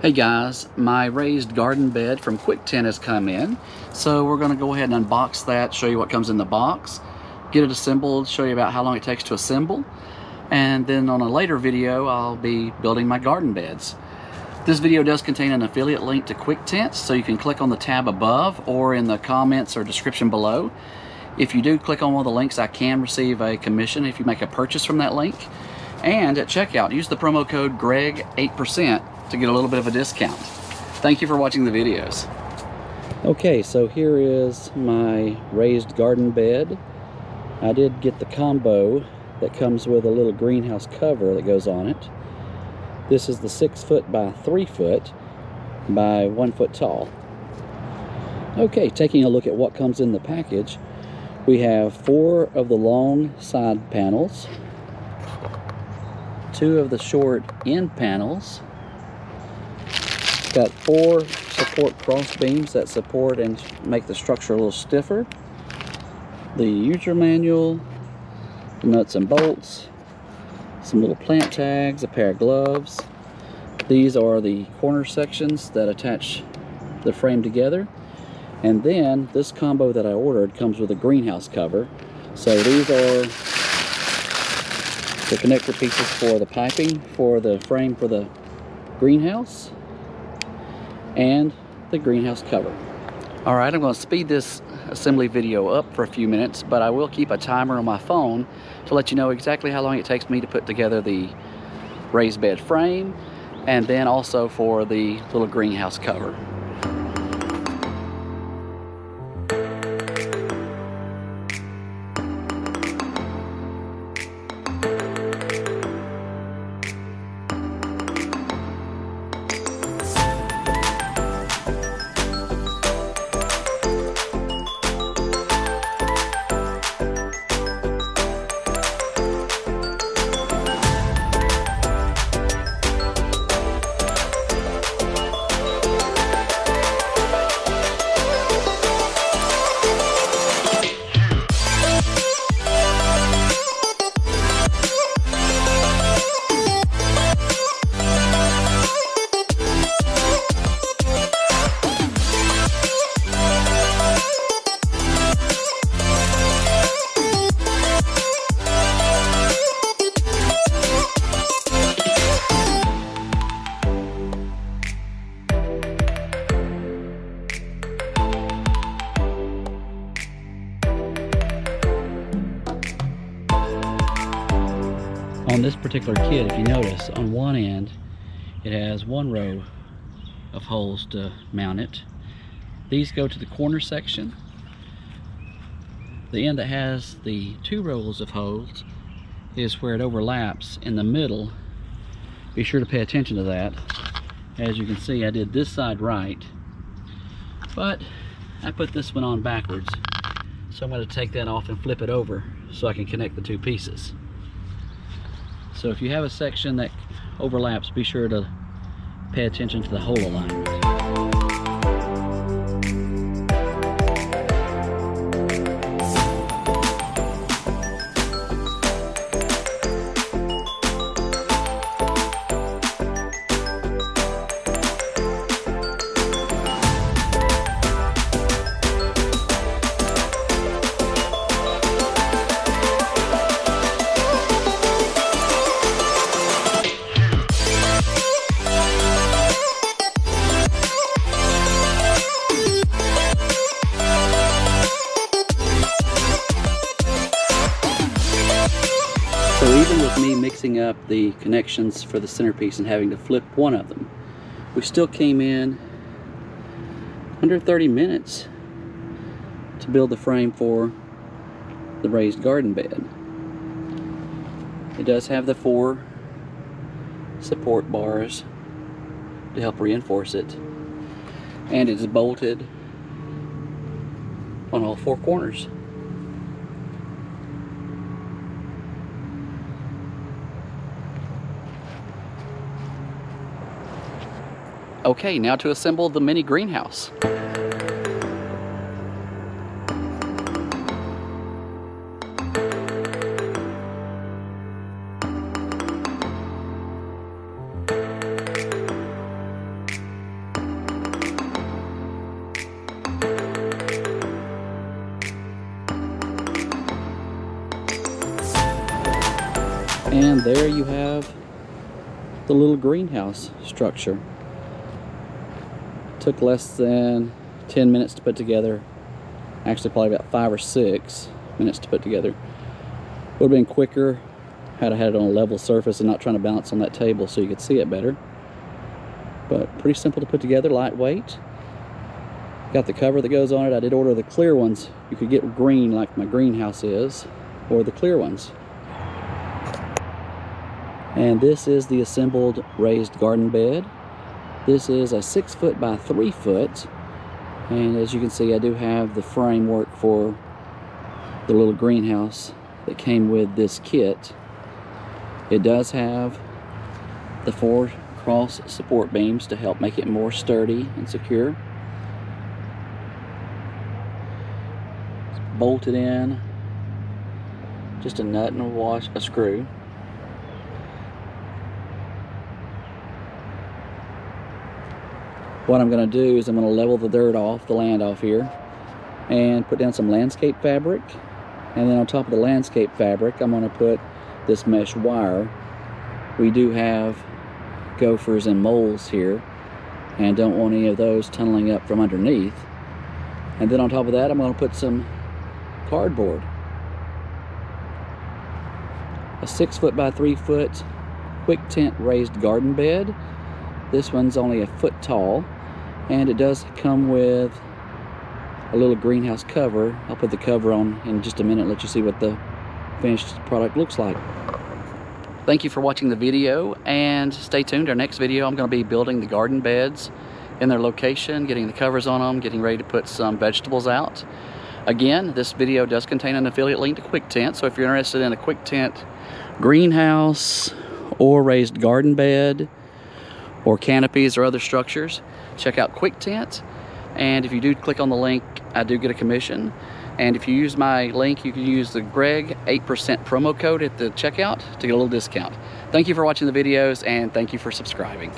Hey guys, my raised garden bed from Quictent has come in. So we're going to go ahead and unbox that, show you what comes in the box, get it assembled, show you about how long it takes to assemble, and then on a later video I'll be building my garden beds. This video does contain an affiliate link to Quictent, so you can click on the tab above or in the comments or description below. If you do click on one of the links, I can receive a commission if you make a purchase from that link. And at checkout, use the promo code GREG8% to get a little bit of a discount. Thank you for watching the videos. Okay, so here is my raised garden bed. I did get the combo that comes with a little greenhouse cover that goes on it. This is the 6 foot by 3 foot by 1 foot tall. Okay, taking a look at what comes in the package, we have 4 of the long side panels, 2 of the short end panels, got 4 support cross beams that support and make the structure a little stiffer, the user manual, the nuts and bolts, some little plant tags, a pair of gloves. These are the corner sections that attach the frame together. And then this combo that I ordered comes with a greenhouse cover. So these are the connector pieces for the piping for the frame for the greenhouse and the greenhouse cover. Alright, I'm going to speed this assembly video up for a few minutes, but I will keep a timer on my phone to let you know exactly how long it takes me to put together the raised bed frame and then also for the little greenhouse cover. On this particular kit, if you notice, on one end it has 1 row of holes to mount it. These go to the corner section. The end that has the 2 rows of holes is where it overlaps in the middle. Be sure to pay attention to that. As you can see, I did this side right, but I put this one on backwards. So I'm going to take that off and flip it over so I can connect the 2 pieces. So if you have a section that overlaps, be sure to pay attention to the hole alignment. So even with me mixing up the connections for the centerpiece and having to flip one of them, we still came in under 30 minutes to build the frame for the raised garden bed. It does have the 4 support bars to help reinforce it, and it's bolted on all 4 corners. Okay, now to assemble the mini greenhouse. And there you have the little greenhouse structure. Took less than 10 minutes to put together. Actually probably about 5 or 6 minutes to put together. Would have been quicker had I had it on a level surface and not trying to balance on that table so you could see it better. But pretty simple to put together, lightweight. Got the cover that goes on it. I did order the clear ones. You could get green like my greenhouse is, or the clear ones. And this is the assembled raised garden bed. This is a 6 foot by 3 foot. And as you can see, I do have the framework for the little greenhouse that came with this kit. It does have the 4 cross support beams to help make it more sturdy and secure. It's bolted in, just a nut and a screw. What I'm going to do is I'm going to level the dirt off, the land off here, and put down some landscape fabric. And then on top of the landscape fabric, I'm going to put this mesh wire. We do have gophers and moles here, and don't want any of those tunneling up from underneath. And then on top of that, I'm going to put some cardboard. A 6 foot by 3 foot Quictent raised garden bed. This one's only a foot tall, and it does come with a little greenhouse cover. I'll put the cover on in just a minute, let you see what the finished product looks like. Thank you for watching the video, and stay tuned. Our next video, I'm going to be building the garden beds in their location, getting the covers on them, getting ready to put some vegetables out. Again, this video does contain an affiliate link to Quictent, so if you're interested in a Quictent greenhouse or raised garden bed or canopies or other structures, check out Quictent. And if you do click on the link, I do get a commission. And if you use my link, you can use the Greg 8% promo code at the checkout to get a little discount. Thank you for watching the videos, and thank you for subscribing.